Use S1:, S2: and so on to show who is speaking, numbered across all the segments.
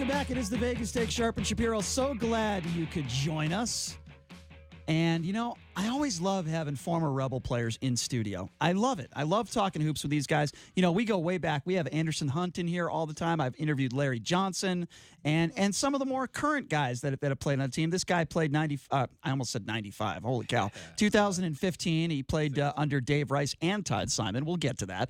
S1: Welcome back. It is the Vegas Take Sharp and Shapiro. So glad you could join us. And, you know, I always love having former Rebel players in studio. I love it. I love talking hoops with these guys. You know, we go way back. We have Anderson Hunt in here all the time. I've interviewed Larry Johnson and some of the more current guys that have played on the team. This guy played I almost said 95. Holy cow. 2015, he played under Dave Rice and Todd Simon. We'll get to that.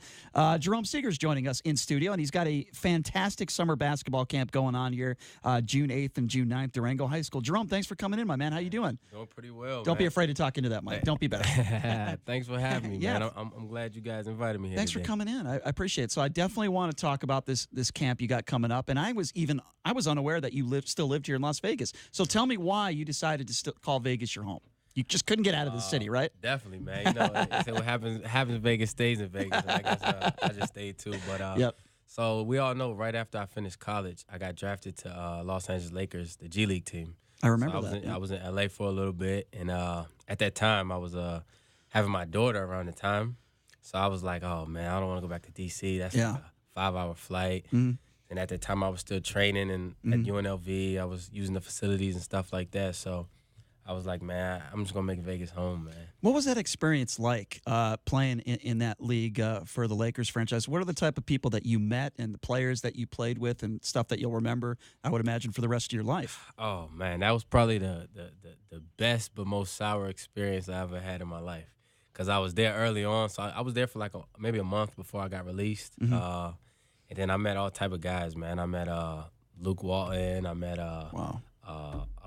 S1: Jerome Seagears joining us in studio, and he's got a fantastic summer basketball camp going on here June 8th and June 9th, Durango High School. Jerome, thanks for coming in, my man. How you doing?
S2: Doing pretty well,
S1: Don't be afraid to talk into that mic. Don't be bad.
S2: Thanks for having me, man. I'm glad you guys invited me here
S1: Thanks
S2: today.
S1: for coming in. I appreciate it. So I definitely want to talk about this camp you got coming up. And I was unaware that you still lived here in Las Vegas. So tell me why you decided to call Vegas your home. You just couldn't get out of the city, right?
S2: Definitely, man. You know, what happens in Vegas stays in Vegas. And I guess I just stayed too. But
S1: yep.
S2: So we all know right after I finished college, I got drafted to Los Angeles Lakers, the G League team.
S1: I remember
S2: that. I was in LA for a little bit, and at that time I was having my daughter around the time, so I was like, oh man, I don't want to go back to DC. That's like a 5-hour flight. Mm-hmm. And at that time I was still training at UNLV. I was using the facilities and stuff like that. So I was like, man, I'm just gonna make Vegas home, man.
S1: What was that experience like playing in that league for the Lakers franchise? What are the type of people that you met and the players that you played with and stuff that you'll remember, I would imagine, for the rest of your life?
S2: Oh, man, that was probably the best but most sour experience I ever had in my life, because I was there early on. So I was there for like maybe a month before I got released. Mm-hmm. And then I met all type of guys, man. I met Luke Walton. I met a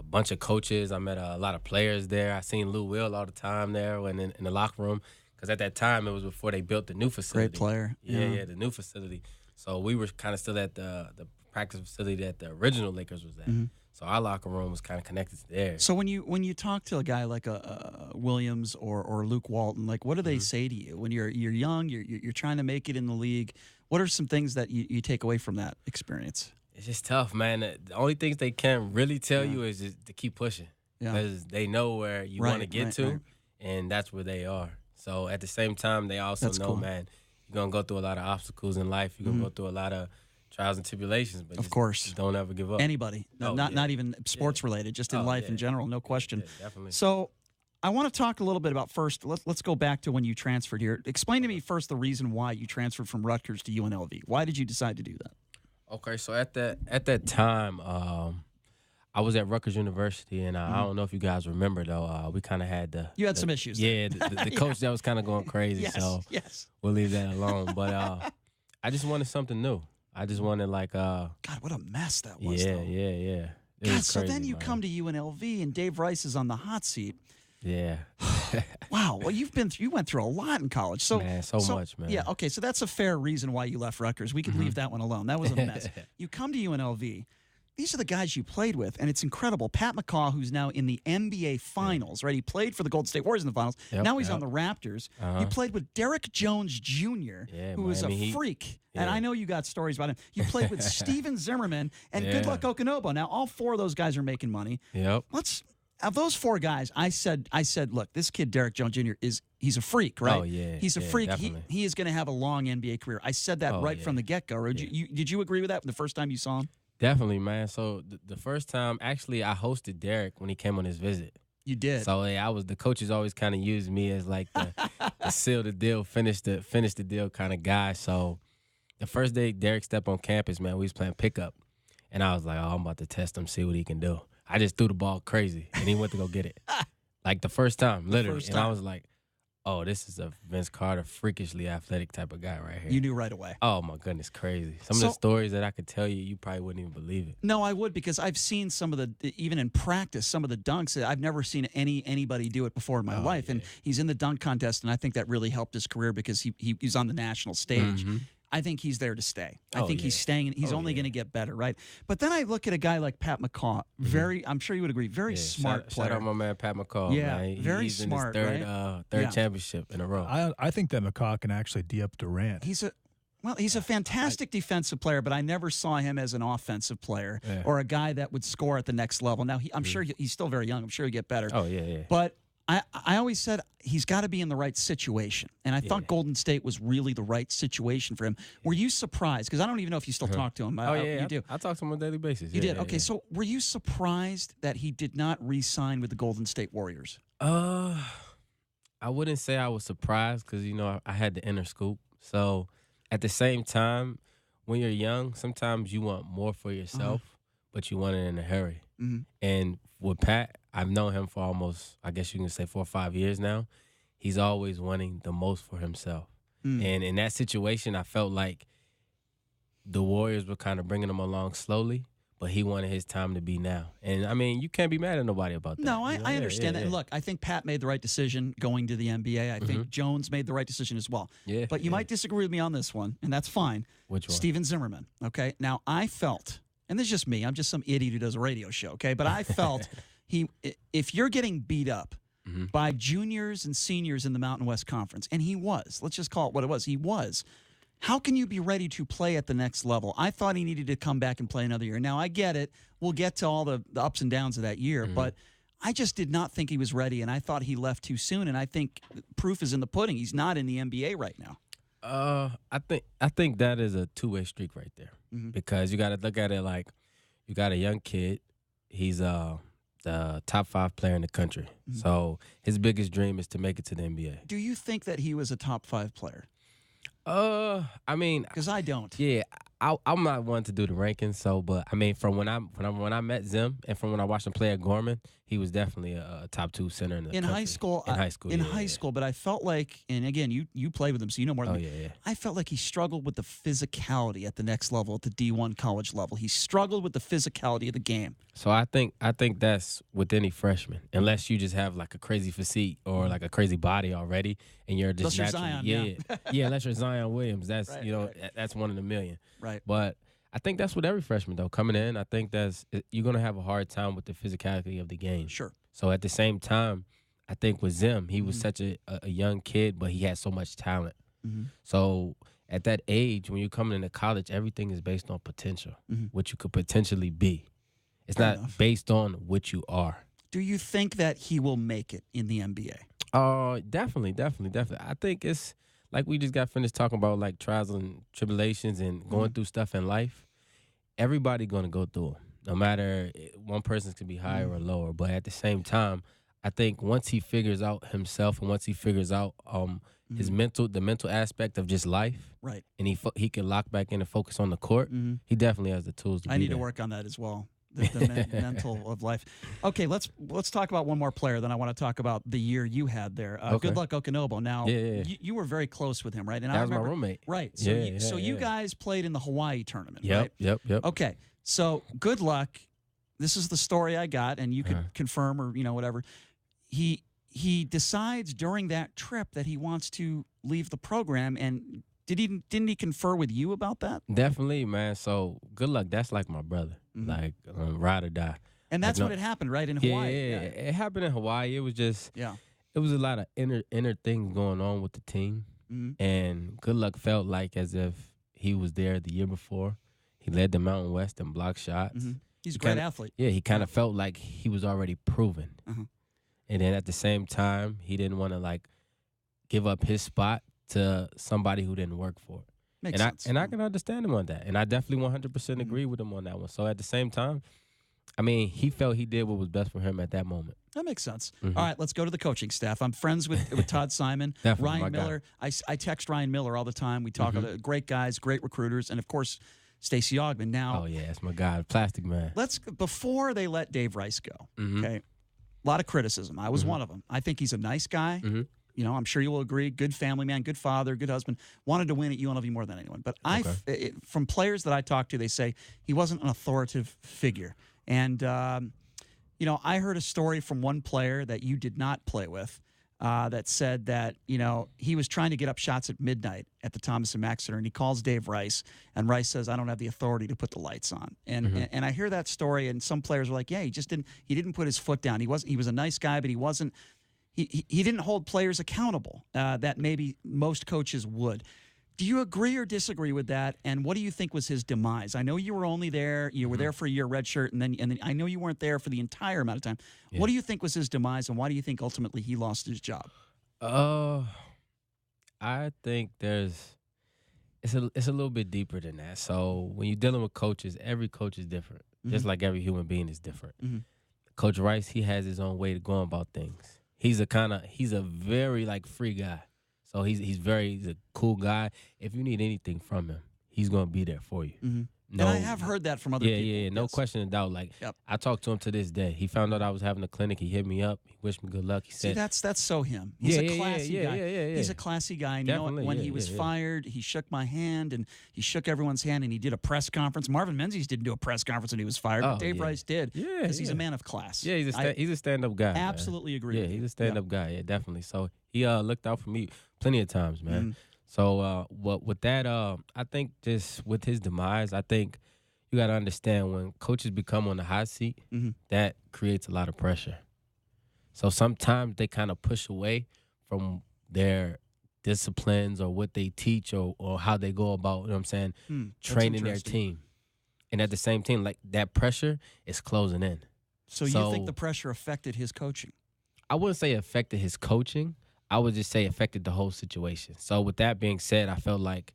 S2: bunch of coaches. I met a lot of players there. I seen Lou Will all the time there when in the locker room, because at that time it was before they built the new facility.
S1: Great player.
S2: Yeah, the new facility. So we were kind of still at the practice facility that the original Lakers was at. Mm-hmm. So our locker room was kind of connected to theirs.
S1: So when you talk to a guy like a Williams or Luke Walton, like what do they say to you when you're young, you're trying to make it in the league? What are some things that you take away from that experience?
S2: It's just tough, man. The only things they can really tell you is just to keep pushing, because they know where you want to get to, and that's where they are. So at the same time, they also know, man, you're going to go through a lot of obstacles in life. You're going to go through a lot of trials and tribulations, but just don't ever give up.
S1: Anybody, not even sports related, just in life in general, no question.
S2: Yeah, definitely.
S1: So I want to talk a little bit about first. Let's go back to when you transferred here. Explain to me first the reason why you transferred from Rutgers to UNLV. Why did you decide to do that?
S2: Okay, so at that time, I was at Rutgers University, and I don't know if you guys remember though. We kind of had
S1: you had some issues.
S2: Yeah, the coach that was kind of going crazy. So we'll leave that alone. But I just wanted something new. I just wanted God,
S1: what a mess that was.
S2: Yeah.
S1: God, so then you come to UNLV and Dave Rice is on the hot seat.
S2: Yeah.
S1: Wow. Well, you went through a lot in college. So
S2: much, man.
S1: Yeah. Okay. So that's a fair reason why you left Rutgers. We could leave that one alone. That was a mess. You come to UNLV. These are the guys you played with, and it's incredible. Pat McCaw, who's now in the NBA Finals, right? He played for the Golden State Warriors in the Finals. Now he's on the Raptors. You played with Derrick Jones Jr., who was a freak. And I know you got stories about him. You played with Steven Zimmerman and Good Luck Okinobo. Now, all four of those guys are making money.
S2: Yep.
S1: Of those four guys, I said, look, this kid, Derrick Jones Jr., he's a freak, right?
S2: Oh, yeah.
S1: He's a freak. He is going to have a long NBA career. I said that from the get-go. Did you agree with that the first time you saw him?
S2: Definitely, man. So the first time, actually, I hosted Derek when he came on his visit.
S1: You did.
S2: So the coaches always kind of used me as like the seal the deal, finish the deal kind of guy. So the first day Derek stepped on campus, man, we was playing pickup, and I was like, I'm about to test him, see what he can do. I just threw the ball crazy, and he went to go get it. Like the first time, literally. And I was like, oh, this is a Vince Carter, freakishly athletic type of guy right here.
S1: You knew right away.
S2: Oh, my goodness, crazy. Some of the stories that I could tell you, you probably wouldn't even believe it.
S1: No, I would, because I've seen some of even in practice, some of the dunks. I've never seen anybody do it before in my life. Yeah. And he's in the dunk contest, and I think that really helped his career because he's on the national stage. Mm-hmm. I think he's there to stay. I think he's staying, and he's only going to get better, right? But then I look at a guy like Pat McCaw, I'm sure you would agree, very smart player.
S2: Shout out my man Pat McCaw.
S1: Yeah,
S2: man.
S1: very
S2: he's
S1: smart,
S2: in his third championship in a row.
S3: I think that McCaw can actually D up Durant.
S1: He's a fantastic defensive player, but I never saw him as an offensive player or a guy that would score at the next level. Now, I'm sure he's still very young. I'm sure he'll get better.
S2: Oh, yeah.
S1: But I always said he's got to be in the right situation. And I thought Golden State was really the right situation for him. Were you surprised? Because I don't even know if you still talk to him. You do.
S2: I talk to him on a daily basis.
S1: You did? Okay, so were you surprised that he did not re-sign with the Golden State Warriors?
S2: I wouldn't say I was surprised because, I had the inner scoop. So at the same time, when you're young, sometimes you want more for yourself, but you want it in a hurry.
S1: Mm-hmm.
S2: And with Pat, I've known him for almost, I guess you can say 4 or 5 years now. He's always wanting the most for himself. And in that situation, I felt like the Warriors were kind of bringing him along slowly, but he wanted his time to be now. And, I mean, you can't be mad at nobody about that.
S1: No, I understand that. And look, I think Pat made the right decision going to the NBA. I think Jones made the right decision as well.
S2: Yeah,
S1: but you might disagree with me on this one, and that's fine.
S2: Which one?
S1: Steven Zimmerman, okay? Now, I felt, and this is just me, I'm just some idiot who does a radio show, okay? But I felt if you're getting beat up by juniors and seniors in the Mountain West Conference, and he was, let's just call it what it was, he was, how can you be ready to play at the next level? I thought he needed to come back and play another year. Now, I get it. We'll get to all the ups and downs of that year, but I just did not think he was ready, and I thought he left too soon, and I think proof is in the pudding. He's not in the NBA right now.
S2: I think that is a two-way streak right there because you got to look at it like you got a young kid. He's the top 5 player in the country. So his biggest dream is to make it to the NBA.
S1: Do you think that he was a top 5 player?
S2: I mean,
S1: because I don't.
S2: Yeah, I'm not one to do the rankings. So, but I mean, from when I met Zim and from when I watched him play at Gorman, he was definitely a top 2 center in the country.
S1: High school. In high school, but I felt like, and again, you played with him, so you know more than me.
S2: Yeah.
S1: I felt like he struggled with the physicality at the next level, at the D1 college level. He struggled with the physicality of the game.
S2: So I think that's with any freshman, unless you just have like a crazy physique or like a crazy body already, and you're just
S1: unless
S2: naturally,
S1: you're Zion,
S2: unless you're Zion Williams, that's
S1: right.
S2: That's one in a million.
S1: Right.
S2: But I think that's with every freshman though coming in. I think you're gonna have a hard time with the physicality of the game.
S1: Sure.
S2: So at the same time, I think with Zim, he was such a young kid, but he had so much talent. So at that age, when you're coming into college, everything is based on potential, what you could potentially be. It's
S1: Fair
S2: not
S1: enough.
S2: based on what you are.
S1: Do you think that he will make it in the NBA?
S2: Definitely. I think it's like we just got finished talking about like trials and tribulations and going through stuff in life. Everybody going to go through them, no matter one person can be higher or lower. But at the same time, I think once he figures out himself and once he figures out the mental aspect of just life,
S1: right,
S2: and he can lock back in and focus on the court, he definitely has the tools to be
S1: I need
S2: there.
S1: to work on that as well. The mental of life. Okay, let's talk about one more player. Then I want to talk about the year you had there.
S2: Okay.
S1: Good luck, Okinobo. Now,
S2: Yeah.
S1: You were very close with him, right? And
S2: That
S1: I
S2: was my
S1: remember,
S2: roommate.
S1: right? So, you
S2: Yeah.
S1: guys played in the Hawaii tournament, right?
S2: Yep.
S1: Okay, so good luck. This is the story I got, and you could confirm or whatever. He decides during that trip that he wants to leave the program, and didn't he confer with you about that?
S2: Definitely, man. So good luck. That's like my brother, like ride or die.
S1: And that's when it happened, right, in Hawaii.
S2: Yeah, it happened in Hawaii. It was just
S1: Yeah.
S2: It was a lot of inner things going on with the team, and good luck felt like as if he was there the year before. He led the Mountain West in block shots.
S1: He's a great athlete.
S2: Yeah, he kind of felt like he was already proven. And then at the same time, he didn't want to like give up his spot to somebody who didn't work for it.
S1: Makes sense.
S2: I can understand him on that. And I definitely 100% agree with him on that one. So at the same time, I mean, he felt he did what was best for him at that moment.
S1: That makes sense. All right, let's go to the coaching staff. I'm friends with Todd Simon,
S2: Definitely,
S1: Ryan
S2: my guy.
S1: Miller. I text Ryan Miller all the time. We talk about great guys, great recruiters, and of course, Stacey Ogman. Now,
S2: Oh, yeah, that's my guy, Plastic Man.
S1: before they let Dave Rice go, okay, a lot of criticism. I was one of them. I think he's a nice guy. I'm sure you will agree. Good family man, good father, good husband. Wanted to win at UNLV more than anyone. But from players that I talked to, they say he wasn't an authoritative figure. And, I heard a story from one player that you did not play with that said that, he was trying to get up shots at midnight at the Thomas and Mack Center, and he calls Dave Rice, and Rice says, I don't have the authority to put the lights on. And I hear that story, and some players were like, yeah, he didn't put his foot down. He was a nice guy, but he wasn't. He didn't hold players accountable that maybe most coaches would. Do you agree or disagree with that? And what do you think was his demise? I know you were only there. You were there for a year, redshirt, and then I know you weren't there for the entire amount of time. Yeah. What do you think was his demise, and why do you think ultimately he lost his job?
S2: I think it's a little bit deeper than that. So when you're dealing with coaches, every coach is different, just like every human being is different. Coach Rice, he has his own way to go about things. He's a very like free guy. So he's a cool guy. If you need anything from him, he's gonna be there for you.
S1: No, and I have heard that from other people.
S2: Yeah, no question of doubt. Like, I talked to him to this day. He found out I was having a clinic. He hit me up. He wished me good luck. He said,
S1: that's so him. He's a classy guy. He's a classy guy. And you know what? When he was fired, he shook my hand, and he shook everyone's hand, and he did a press conference. Marvin Menzies didn't do a press conference when he was fired, but Dave Rice did. Because he's a man of class.
S2: Yeah, he's a stand-up guy.
S1: Absolutely agree with you.
S2: He's a stand-up guy. Yeah, definitely. So he looked out for me plenty of times, man. So with that, I think just with his demise, I think you got to understand when coaches become on the hot seat, that creates a lot of pressure. So sometimes they kind of push away from their disciplines or what they teach or how they go about, you know what I'm saying, training their team. And at the same time, like that pressure is closing in.
S1: So you think the pressure affected his coaching?
S2: I wouldn't say affected his coaching. I would just say affected the whole situation. So with that being said, I felt like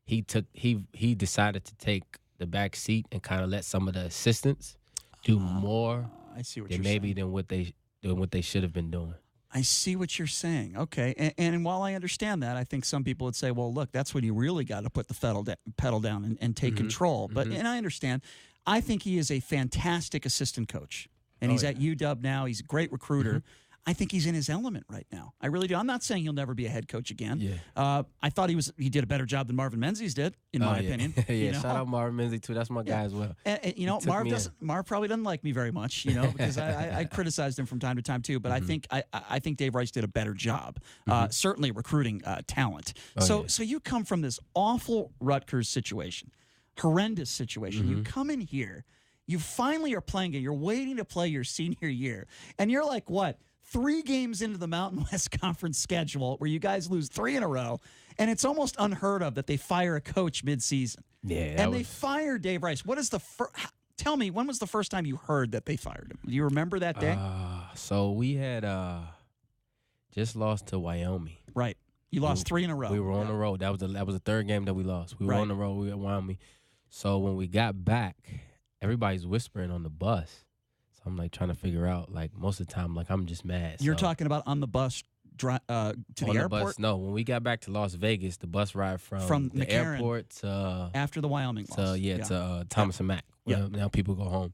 S2: he decided to take the back seat and kind of let some of the assistants do more than what they should have been doing.
S1: I see what you're saying. Okay. And while I understand that, I think some people would say, well, look, that's when you really got to put the pedal down and take control. But and I understand. I think he is a fantastic assistant coach. And he's at UW now. He's a great recruiter. I think he's in his element right now. I really do. I'm not saying he'll never be a head coach again. Yeah. I thought he did a better job than Marvin Menzies did, in my opinion.
S2: Shout out Marvin Menzies too. That's my guy as well.
S1: And you know, Marv probably doesn't like me very much, you know, because I criticized him from time to time too. But I think Dave Rice did a better job, certainly recruiting talent. So you come from this awful Rutgers situation, horrendous situation. You come in here, you finally are playing it. You're waiting to play your senior year, and you're like, what? 3 games into the Mountain West Conference schedule where you guys lose 3 in a row, and it's almost unheard of that they fire a coach midseason. Yeah, and they fire Dave Rice. What is the tell me, when was the first time you heard that they fired him? Do you remember that day?
S2: So we had just lost to Wyoming.
S1: Right. You lost 3 in a row.
S2: We were on the road. That was the third game that we lost. We were on the road. We were at Wyoming. So when we got back, everybody's whispering on the bus. I'm like trying to figure out, like most of the time, like I'm just mad.
S1: You're talking about on the bus to the airport?
S2: Bus, no, when we got back to Las Vegas, the bus ride from the
S1: McCarran,
S2: airport to
S1: after the Wyoming loss.
S2: To Thomas and Mack. Yeah. Now people go home,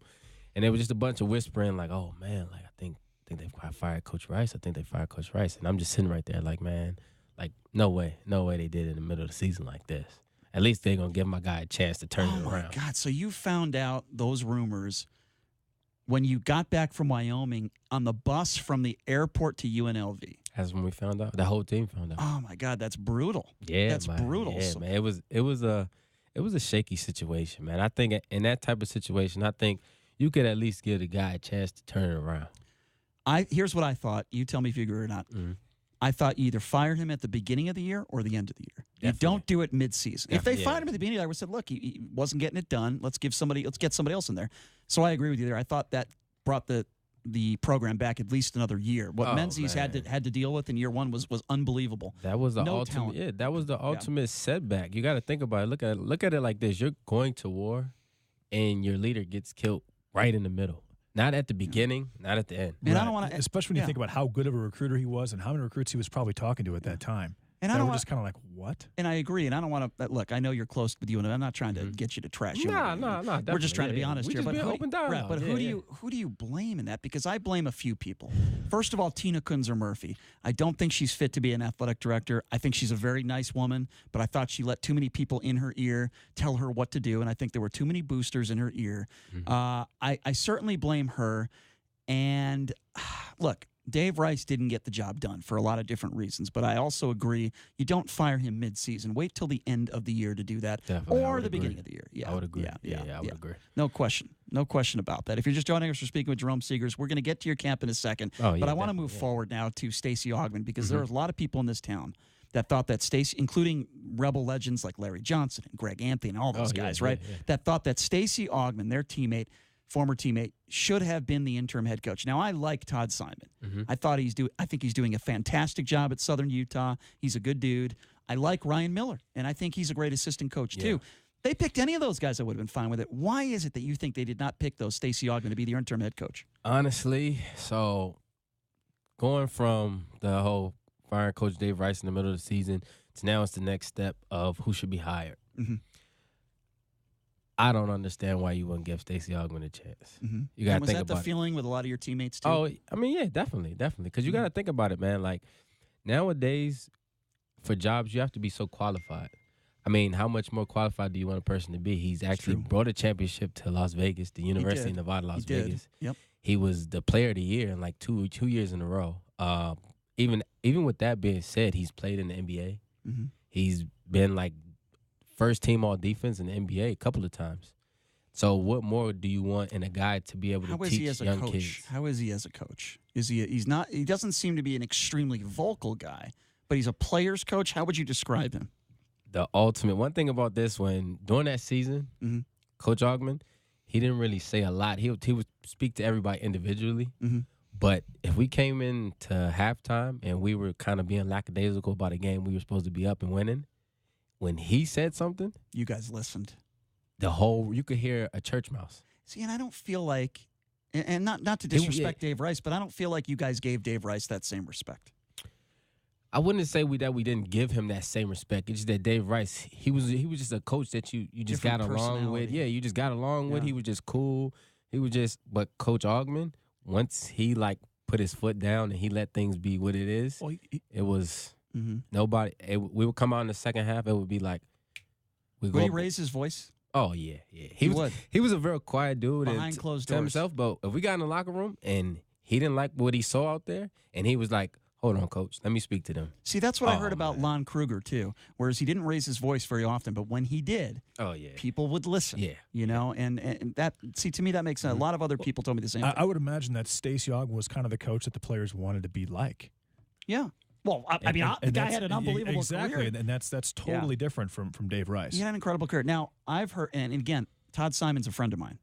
S2: and it was just a bunch of whispering, like, "Oh man, like I think they fired Coach Rice. I think they fired Coach Rice." And I'm just sitting right there, like, man, like no way they did it in the middle of the season like this. At least they're gonna give my guy a chance to turn it around. Oh my
S1: God! So you found out those rumors when you got back from Wyoming on the bus from the airport to UNLV.
S2: That's when we found out. The whole team found out.
S1: Oh my God, that's brutal.
S2: Yeah,
S1: that's brutal.
S2: Yeah, man. It was a shaky situation, man. I think in that type of situation, I think you could at least give the guy a chance to turn it around.
S1: Here's what I thought. You tell me if you agree or not. I thought you either fired him at the beginning of the year or the end of the year. Definitely. You don't do it mid-season. If they fired him at the beginning, I would have said, look, he wasn't getting it done. Let's get somebody else in there. So I agree with you there. I thought that brought the program back at least another year. What Menzies had to deal with in year 1 was unbelievable.
S2: That was the ultimate. Yeah, that was the ultimate setback. You got to think about it. Look at it like this. You're going to war, and your leader gets killed right in the middle. Not at the beginning, not at the end.
S3: And I don't want to, especially when you think about how good of a recruiter he was and how many recruits he was probably talking to at that time.
S1: And
S3: I don't just kind of like, what?
S1: And I agree. And I don't want to look. I know you're close with you, and I'm not trying to get you to trash you.
S2: No.
S1: We're just trying to be honest here.
S2: But
S1: who do you blame in that? Because I blame a few people. First of all, Tina Kunzer Murphy. I don't think she's fit to be an athletic director. I think she's a very nice woman, but I thought she let too many people in her ear tell her what to do, and I think there were too many boosters in her ear. I certainly blame her. And look, Dave Rice didn't get the job done for a lot of different reasons, but I also agree you don't fire him mid-season. Wait till the end of the year to do that, or the beginning of the year. Yeah,
S2: I would agree. I would agree.
S1: No question about that. If you're just joining us, we're speaking with Jerome Seagears. We're going to get to your camp in a second, but I want to move forward now to Stacey Augmon because there are a lot of people in this town that thought that Stacey, including Rebel legends like Larry Johnson and Greg Anthony and all those guys, right?
S2: Yeah.
S1: That thought that Stacey Augmon, their teammate, former teammate, should have been the interim head coach. Now, I like Todd Simon. I think he's doing a fantastic job at Southern Utah. He's a good dude. I like Ryan Miller, and I think he's a great assistant coach too. They picked any of those guys, I would have been fine with it. Why is it that you think they did not pick those Stacey Augmon to be the interim head coach?
S2: Honestly, so going from the whole firing Coach Dave Rice in the middle of the season to now it's the next step of who should be hired. I don't understand why you wouldn't give Stacey Augmon a chance. You got to think about it.
S1: Was that the feeling with a lot of your teammates too?
S2: Oh, I mean, yeah, definitely. Because you got to think about it, man. Like, nowadays, for jobs, you have to be so qualified. I mean, how much more qualified do you want a person to be? He's actually brought a championship to Las Vegas, the University of Nevada, Las Vegas.
S1: Yep.
S2: He was the player of the year in like two years in a row. Even with that being said, he's played in the NBA. He's been like first team all defense in the NBA a couple of times. So what more do you want in a guy to be able to teach young kids?
S1: How is he as a coach? He's not. He doesn't seem to be an extremely vocal guy, but he's a player's coach. How would you describe him?
S2: The ultimate. One thing about this, during that season, Coach Augmon, he didn't really say a lot. He would speak to everybody individually. But if we came into halftime and we were kind of being lackadaisical about a game we were supposed to be up and winning, when he said something,
S1: you guys listened.
S2: You could hear a church mouse.
S1: See, and I don't feel like, and not to disrespect Dave Rice, but I don't feel like you guys gave Dave Rice that same respect.
S2: I wouldn't say that we didn't give him that same respect. It's just that Dave Rice, he was just a coach that you just got along with. Yeah, you just got along with. He was just cool. But Coach Augmon, once he like put his foot down and he let things be what it is, it was nobody. We would come out in the second half. It would be like,
S1: would he raise his voice?
S2: Oh yeah. He was a very quiet dude
S1: behind closed doors
S2: himself. But if we got in the locker room and he didn't like what he saw out there, and he was like, hold on, coach, let me speak to them.
S1: See, that's what I heard about Lon Kruger, too, whereas he didn't raise his voice very often, but when he did, people would listen. Yeah. You know, and that, see, to me, that makes sense. A lot of other people told me the same thing.
S3: I would imagine that Stacey Augmon was kind of the coach that the players wanted to be like.
S1: Yeah. Well, the guy had an unbelievable career.
S3: And that's totally different from Dave Rice.
S1: He had an incredible career. Now, I've heard, and again, Todd Simon's a friend of mine,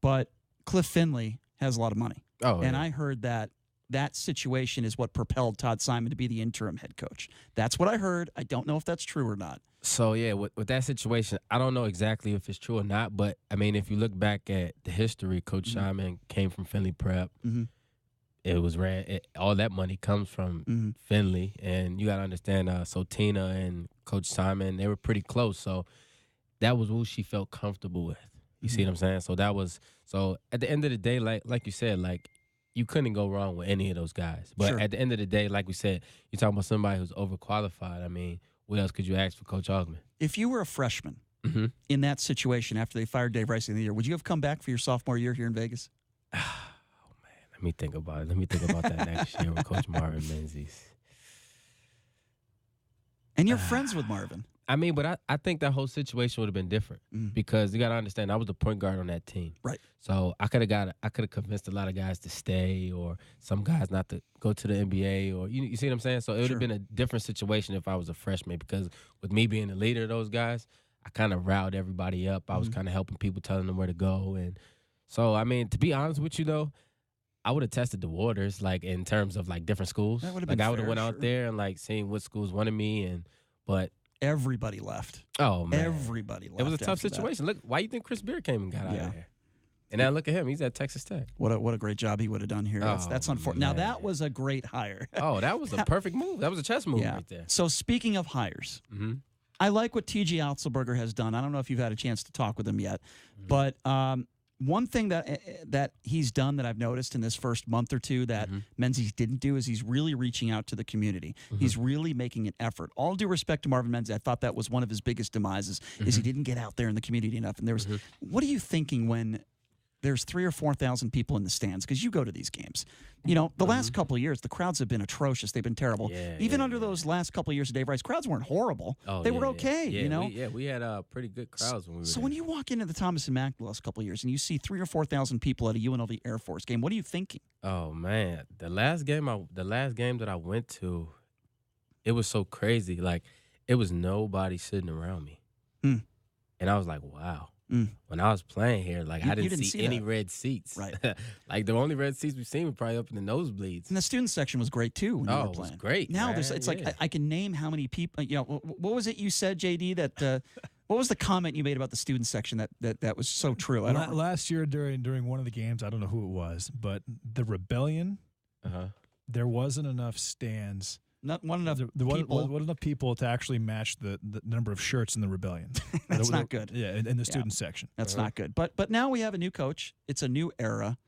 S1: but Cliff Finley has a lot of money. And I heard that situation is what propelled Todd Simon to be the interim head coach. That's what I heard. I don't know if that's true or not.
S2: So, yeah, with that situation, I don't know exactly if it's true or not, but, I mean, if you look back at the history, Coach Simon came from Finley Prep. It was all that money comes from Finley, and you got to understand, so Tina and Coach Simon, they were pretty close, so that was who she felt comfortable with. You see what I'm saying? So at the end of the day, like you said, like, you couldn't go wrong with any of those guys. But at the end of the day, like we said, you're talking about somebody who's overqualified. I mean, what else could you ask for Coach Augmon?
S1: If you were a freshman in that situation after they fired Dave Rice in the year, would you have come back for your sophomore year here in Vegas?
S2: Oh, man. Let me think about it. Let me think about that next year with Coach Marvin Menzies.
S1: And you're friends with Marvin.
S2: I mean, but I think that whole situation would have been different because you got to understand, I was the point guard on that team.
S1: Right.
S2: So I could have convinced a lot of guys to stay or some guys not to go to the NBA or you see what I'm saying? So it would have been a different situation if I was a freshman because with me being the leader of those guys, I kind of riled everybody up. I was kind of helping people, telling them where to go. And so, I mean, to be honest with you, though, I would have tested the waters, like, in terms of, like, different schools.
S1: That would have
S2: been
S1: fair,
S2: I would have went out there and, like, seeing what schools wanted me. But
S1: everybody left.
S2: Oh, man.
S1: Everybody left.
S2: It was a tough situation. Look, why you think Chris Beard came and got out of here? And now look at him. He's at Texas Tech.
S1: What a great job he would have done here. That's unfortunate. Now, that was a great hire.
S2: That was a perfect move. That was a chess move right there.
S1: So, speaking of hires, I like what T.J. Otzelberger has done. I don't know if you've had a chance to talk with him yet, but one thing that he's done that I've noticed in this first month or two that Menzies didn't do is he's really reaching out to the community. He's really making an effort. All due respect to Marvin Menzies, I thought that was one of his biggest demises is he didn't get out there in the community enough. And there was, what are you thinking when there's 3,000 or 4,000 people in the stands? Because you go to these games. You know, the last couple of years, the crowds have been atrocious. They've been terrible. Even under those last couple of years of Dave Rice, crowds weren't horrible. They were okay, you know?
S2: We had pretty good crowds when we were
S1: So
S2: there.
S1: when you walk into the Thomas and Mack the last couple of years and you see 3,000 or 4,000 people at a UNLV Air Force game, what are you thinking?
S2: Oh, man. The last game that I went to, it was so crazy. Like, it was nobody sitting around me.
S1: Mm.
S2: And I was like, wow.
S1: Mm.
S2: When I was playing here, like, I didn't see any
S1: that.
S2: red seats.
S1: Right.
S2: Like, the only red seats we've seen were probably up in the nosebleeds.
S1: And the student section was great, too, when you were playing.
S2: It was great,
S1: Now,
S2: man.
S1: it's like I can name how many people, what was it you said, JD, that what was the comment you made about the student section that was so true?
S3: Last year during one of the games, I don't know who it was, but the Rebellion, there wasn't enough stands.
S1: Not one enough
S3: there
S1: people.
S3: wasn't enough people to actually match the number of shirts in the Rebellion.
S1: That's not good.
S3: Yeah, in the student section.
S1: That's not good. But now we have a new coach. It's a new era.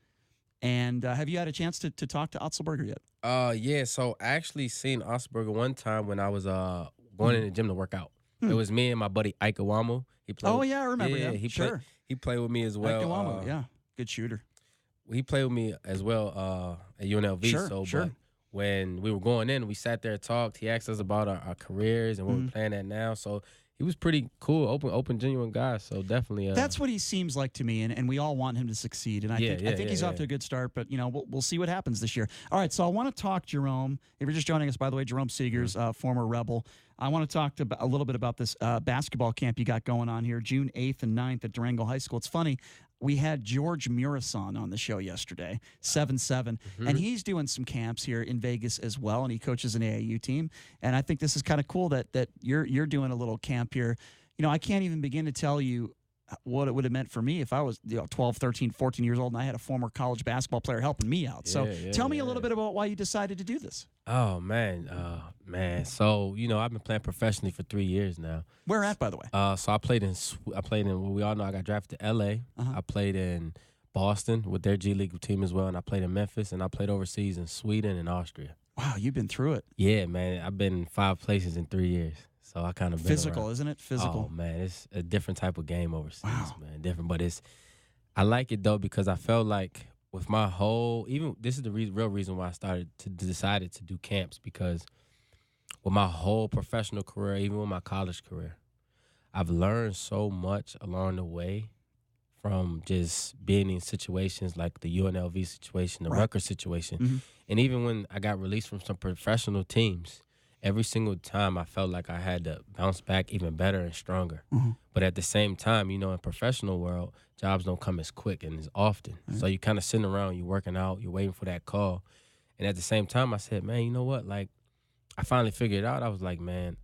S1: And have you had a chance to talk to Otzelberger yet?
S2: Yeah, so I actually seen Otzelberger one time when I was going in the gym to work out. It was me and my buddy Ike Awamo. He played
S1: I remember him.
S2: He played with me as well.
S1: Ike Awamo, yeah. Good shooter.
S2: He played with me as well at UNLV.
S1: Sure.
S2: But when we were going in, we sat there and talked. He asked us about our careers and what we're playing at now. So he was pretty cool, open, genuine guy. So definitely.
S1: That's what he seems like to me, and we all want him to succeed. And I think he's off to a good start. But we'll see what happens this year. All right, so I want to talk Jerome. If you're just joining us, by the way, Jerome Seagears, former Rebel. I want to talk a little bit about this basketball camp you got going on here, June 8th and 9th at Durango High School. It's funny. We had George Murison on the show yesterday, 7-7, and he's doing some camps here in Vegas as well, and he coaches an AAU team. And I think this is kind of cool that you're doing a little camp here. I can't even begin to tell you what it would have meant for me if I was 12, 13, 14 years old and I had a former college basketball player helping me out. So tell me a little bit about why you decided to do this.
S2: Oh, man. So, I've been playing professionally for 3 years now.
S1: Where at, by the way?
S2: So I played in what we all know. I got drafted to L.A. I played in Boston with their G League team as well, and I played in Memphis, and I played overseas in Sweden and Austria.
S1: Wow, you've been through it.
S2: Yeah, man. I've been in 5 places in 3 years. So I kind of
S1: physical, isn't it? Physical.
S2: Oh man, it's a different type of game overseas, man. Different, but I like it though because I felt like with my whole this is the real reason why I decided to do camps, because with my whole professional career, even with my college career, I've learned so much along the way from just being in situations like the UNLV situation, the Rutgers situation, and even when I got released from some professional teams. Every single time I felt like I had to bounce back even better and stronger. But at the same time, in professional world, jobs don't come as quick and as often. So you kind of sitting around, you're working out, you're waiting for that call. And at the same time, I said, man, you know what? Like, I finally figured it out. I was like, man,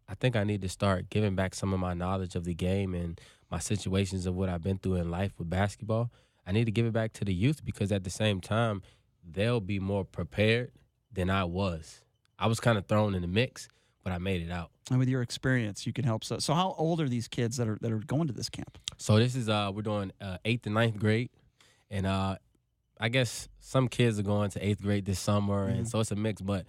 S2: I think I need to start giving back some of my knowledge of the game and my situations of what I've been through in life with basketball. I need to give it back to the youth because at the same time, they'll be more prepared than I was. I was kind of thrown in the mix, but I made it out.
S1: And with your experience, you can help. So how old are these kids that are going to this camp?
S2: So this is we're doing 8th and 9th grade, and I guess some kids are going to 8th grade this summer, and so it's a mix. But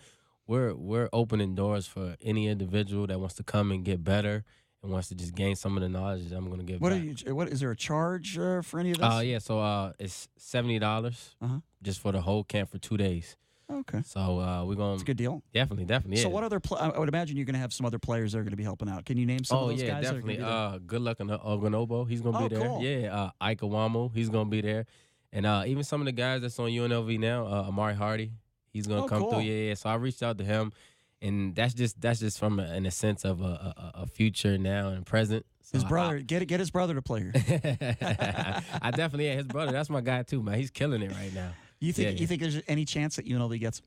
S2: we're opening doors for any individual that wants to come and get better and wants to just gain some of the knowledge that I'm going to give back.
S1: What is there a charge for any of this?
S2: Yeah, so it's $70 just for the whole camp for 2 days.
S1: Okay.
S2: So we're going.
S1: It's a good deal.
S2: Definitely. Yeah.
S1: So what other? I would imagine you're going to have some other players that are going to be helping out. Can you name some of those guys?
S2: Definitely. Good luck on Oganobo. He's going to be there.
S1: Cool.
S2: Yeah. Ike Awamo. He's going to be there, and even some of the guys that's on UNLV now. Amari Hardy. He's going to come through. Yeah. So I reached out to him, and that's just from in a sense of a future now and present. So
S1: his brother, get his brother to play here.
S2: I definitely his brother. That's my guy too, man. He's killing it right now.
S1: You think there's any chance that UNLV gets him?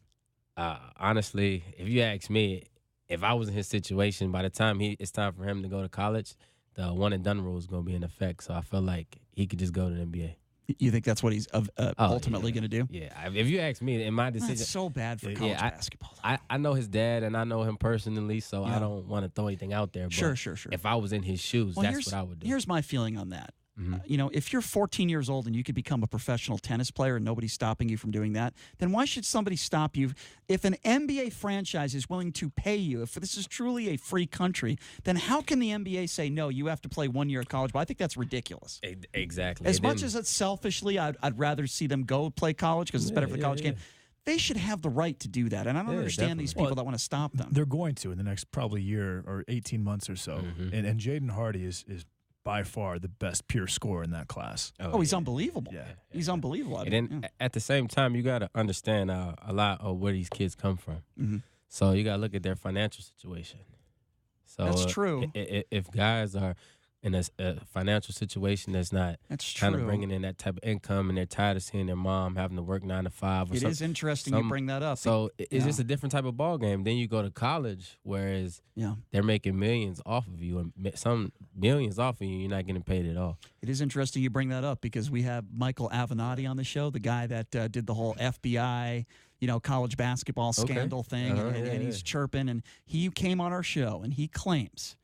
S2: Honestly, if you ask me, if I was in his situation, by the time it's time for him to go to college, the one and done rule is going to be in effect. So I feel like he could just go to the NBA.
S1: You think that's what he's ultimately going to do?
S2: Yeah. If you ask me, in my decision,
S1: that's so bad for college basketball.
S2: I know his dad and I know him personally, so I don't want to throw anything out there. But
S1: sure.
S2: If I was in his shoes, that's what I would do.
S1: Here's my feeling on that. If you're 14 years old and you could become a professional tennis player and nobody's stopping you from doing that, then why should somebody stop you? If an NBA franchise is willing to pay you, if this is truly a free country, then how can the NBA say, no, you have to play 1 year of college? But I think that's ridiculous.
S2: Exactly.
S1: As much as it's selfishly, I'd rather see them go play college because it's better for the college game. They should have the right to do that. And I don't understand these people that want to stop them.
S3: They're going to in the next probably year or 18 months or so. And Jaden Hardy is by far the best pure scorer in that class.
S1: He's unbelievable.
S3: Yeah.
S1: He's unbelievable.
S2: And then at the same time, you got to understand a lot of where these kids come from. So you got to look at their financial situation. So
S1: That's true.
S2: If guys are in a financial situation that's not kind of bringing in that type of income, and they're tired of seeing their mom having to work 9 to 5. Or
S1: it is interesting you bring that up.
S2: So it's just a different type of ball game. Then you go to college, whereas they're making millions off of you, and some millions off of you, you're not getting paid at all.
S1: It is interesting you bring that up because we have Michael Avenatti on the show, the guy that did the whole FBI, college basketball scandal thing, and he's chirping, and he came on our show, and he claims.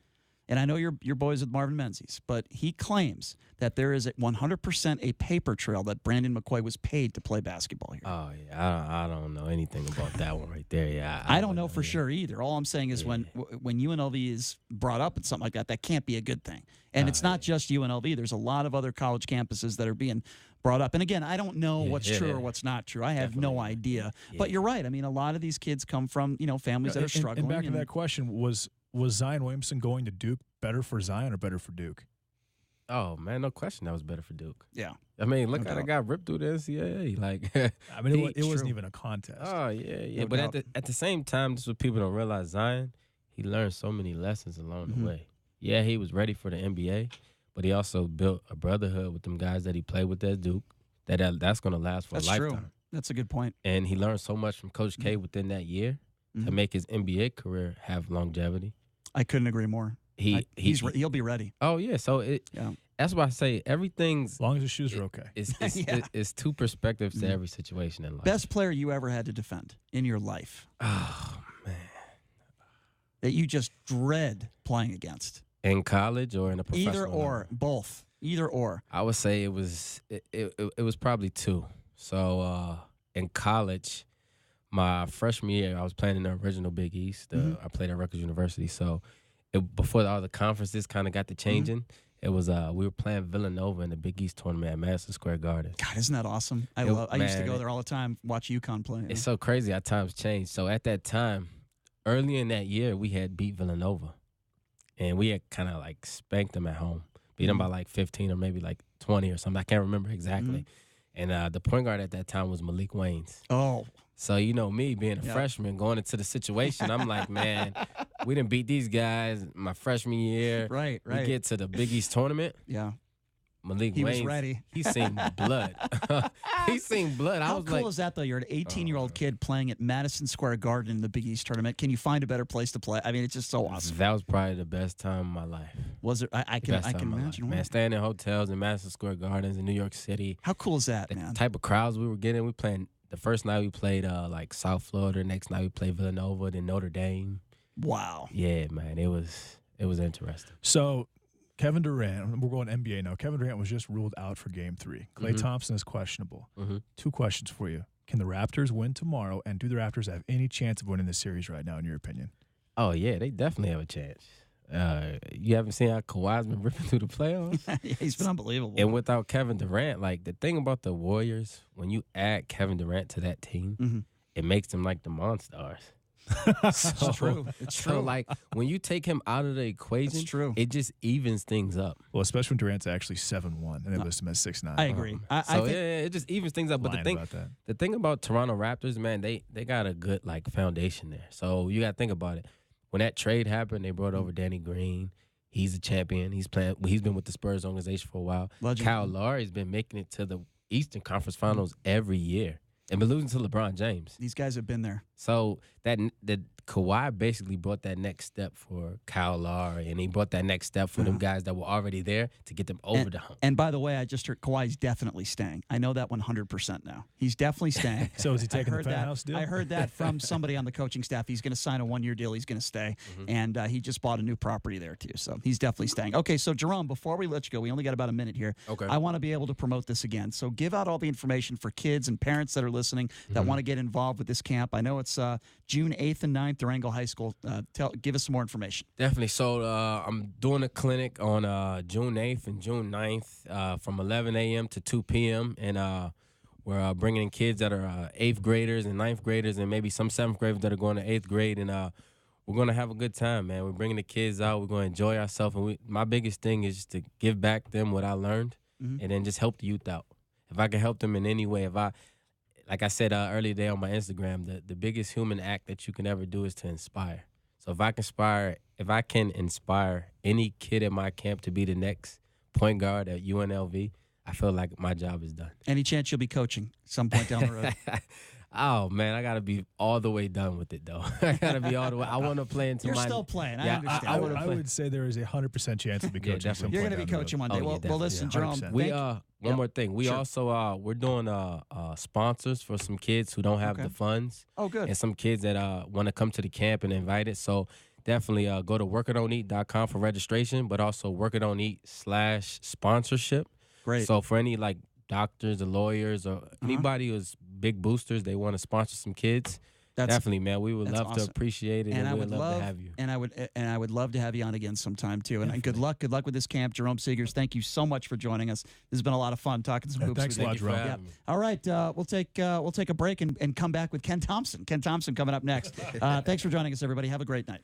S1: And I know your boys with Marvin Menzies, but he claims that there is 100% a paper trail that Brandon McCoy was paid to play basketball here.
S2: Oh, yeah. I don't know anything about that one right there. Yeah,
S1: I don't know for sure either. All I'm saying is when UNLV is brought up and something like that, that can't be a good thing. And it's not just UNLV. There's a lot of other college campuses that are being brought up. And again, I don't know what's true or what's not true. I have no idea. But you're right. I mean, a lot of these kids come from, families that are struggling.
S3: And back to that question, was Zion Williamson going to Duke better for Zion or better for Duke?
S2: Oh, man, no question that was better for Duke.
S1: Yeah.
S2: I mean, look how they got ripped through the NCAA. Like,
S3: I mean, it wasn't even a contest.
S2: Oh, yeah. But at the same time, this is what people don't realize. Zion, he learned so many lessons along the way. Yeah, he was ready for the NBA, but he also built a brotherhood with them guys that he played with at Duke that's going to last for a lifetime.
S1: True. That's a good point.
S2: And he learned so much from Coach K within that year to make his NBA career have longevity.
S1: I couldn't agree more. He'll be ready.
S2: Oh, yeah. So that's why I say everything's...
S3: As long as the shoes are okay.
S2: It's two perspectives to every situation in life.
S1: Best player you ever had to defend in your life?
S2: Oh, man.
S1: That you just dread playing against?
S2: In college or in a professional
S1: Either or.
S2: level?
S1: Both. Either or.
S2: I would say it was probably two. So in college, my freshman year, I was playing in the original Big East. I played at Rutgers University. So before all the conferences kind of got to changing, it was we were playing Villanova in the Big East tournament at Madison Square Garden.
S1: God, isn't that awesome? I used to go there all the time, watch UConn play.
S2: It's so crazy how times changed. So at that time, early in that year, we had beat Villanova. And we had kind of like spanked them at home. Beat them by like 15 or maybe like 20 or something. I can't remember exactly. And the point guard at that time was Malik Waynes.
S1: Oh.
S2: So, me being a freshman going into the situation, I'm like, man, we didn't beat these guys my freshman year.
S1: Right.
S2: We get to the Big East tournament.
S1: Yeah.
S2: Malik
S1: He
S2: Waynes,
S1: was ready.
S2: He seen blood. He seen blood.
S1: How cool is that, though? You're an 18-year-old kid playing at Madison Square Garden in the Big East tournament. Can you find a better place to play? I mean, it's just so awesome.
S2: That was probably the best time of my life.
S1: Was it? I can imagine.
S2: Man, staying in hotels in Madison Square Gardens in New York City.
S1: How cool is that, man?
S2: The type of crowds we were getting. We playing the first night we played like South Florida. Next night we played Villanova, then Notre Dame.
S1: Wow.
S2: Yeah, man, it was interesting.
S3: So Kevin Durant, we're going NBA now. Kevin Durant was just ruled out for Game 3. Klay Thompson is questionable. 2 questions for you. Can the Raptors win tomorrow, and do the Raptors have any chance of winning this series right now, in your opinion?
S2: Oh, yeah, they definitely have a chance. You haven't seen how Kawhi's been ripping through the playoffs?
S1: Yeah, he's been unbelievable.
S2: And without Kevin Durant, like the thing about the Warriors, when you add Kevin Durant to that team, it makes them like the Monstars.
S1: It's true. It's true.
S2: So, like, when you take him out of the equation, it just evens things up.
S3: Well, especially when Durant's actually 7'1", and they list him as 6'9".
S1: I agree. I think
S2: it just evens things up. But the thing about Toronto Raptors, man, they got a good, like, foundation there. So you got to think about it. When that trade happened, they brought over Danny Green. He's a champion. He's been with the Spurs organization for a while.
S1: Legend.
S2: Kyle Lowry's been making it to the Eastern Conference Finals every year. And been losing to LeBron James.
S1: These guys have been there.
S2: So that Kawhi basically brought that next step for Kyle Lowry, and he brought that next step for them guys that were already there to get them over the hump.
S1: And by the way, I just heard Kawhi's definitely staying. I know that 100% now. He's definitely staying.
S3: So is he taking the penthouse deal?
S1: I heard that from somebody on the coaching staff. He's going to sign a 1-year deal. He's going to stay. And he just bought a new property there, too. So he's definitely staying. Okay, so Jerome, before we let you go, we only got about a minute here.
S2: Okay.
S1: I want to be able to promote this again. So give out all the information for kids and parents that are listening that want to get involved with this camp. I know it's June 8th and 9th, Durango High School. Give us some more information.
S2: Definitely. So I'm doing a clinic on June 8th and June 9th from 11 a.m. to 2 p.m. And we're bringing in kids that are 8th graders and 9th graders and maybe some 7th graders that are going to 8th grade. And we're going to have a good time, man. We're bringing the kids out. We're going to enjoy ourselves. And my biggest thing is just to give back them what I learned and then just help the youth out. If I can help them in any way, like I said earlier today on my Instagram, the biggest human act that you can ever do is to inspire. So if I can inspire any kid at my camp to be the next point guard at UNLV, I feel like my job is done.
S1: Any chance you'll be coaching some point down the road?
S2: Oh, man, I got to be all the way done with it, though. I got to be all the way. I want to play into
S1: You're still playing.
S2: Yeah,
S1: I understand.
S3: I would say there is a 100% chance to be coaching.
S2: definitely.
S1: You're going to be coaching one day. Well, listen, Jerome.
S3: 100%.
S2: One more thing. We also we're doing sponsors for some kids who don't have the funds.
S1: Oh, good.
S2: And some kids that want to come to the camp and invite it. So definitely go to workitdoneat.com for registration, but also workitdoneat/sponsorship.
S1: Great.
S2: So for any like doctors or lawyers or anybody who's big boosters, they want to sponsor some kids. Definitely, man. We would love to appreciate it, and we would love to have you.
S1: And I would love to have you on again sometime too. And good luck with this camp, Jerome Seagears. Thank you so much for joining us. This has been a lot of fun talking some hoops.
S3: Thanks a lot, Jerome.
S1: Yeah. All right, we'll take a break and come back with Ken Thompson. Ken Thompson coming up next. Thanks for joining us, everybody. Have a great night.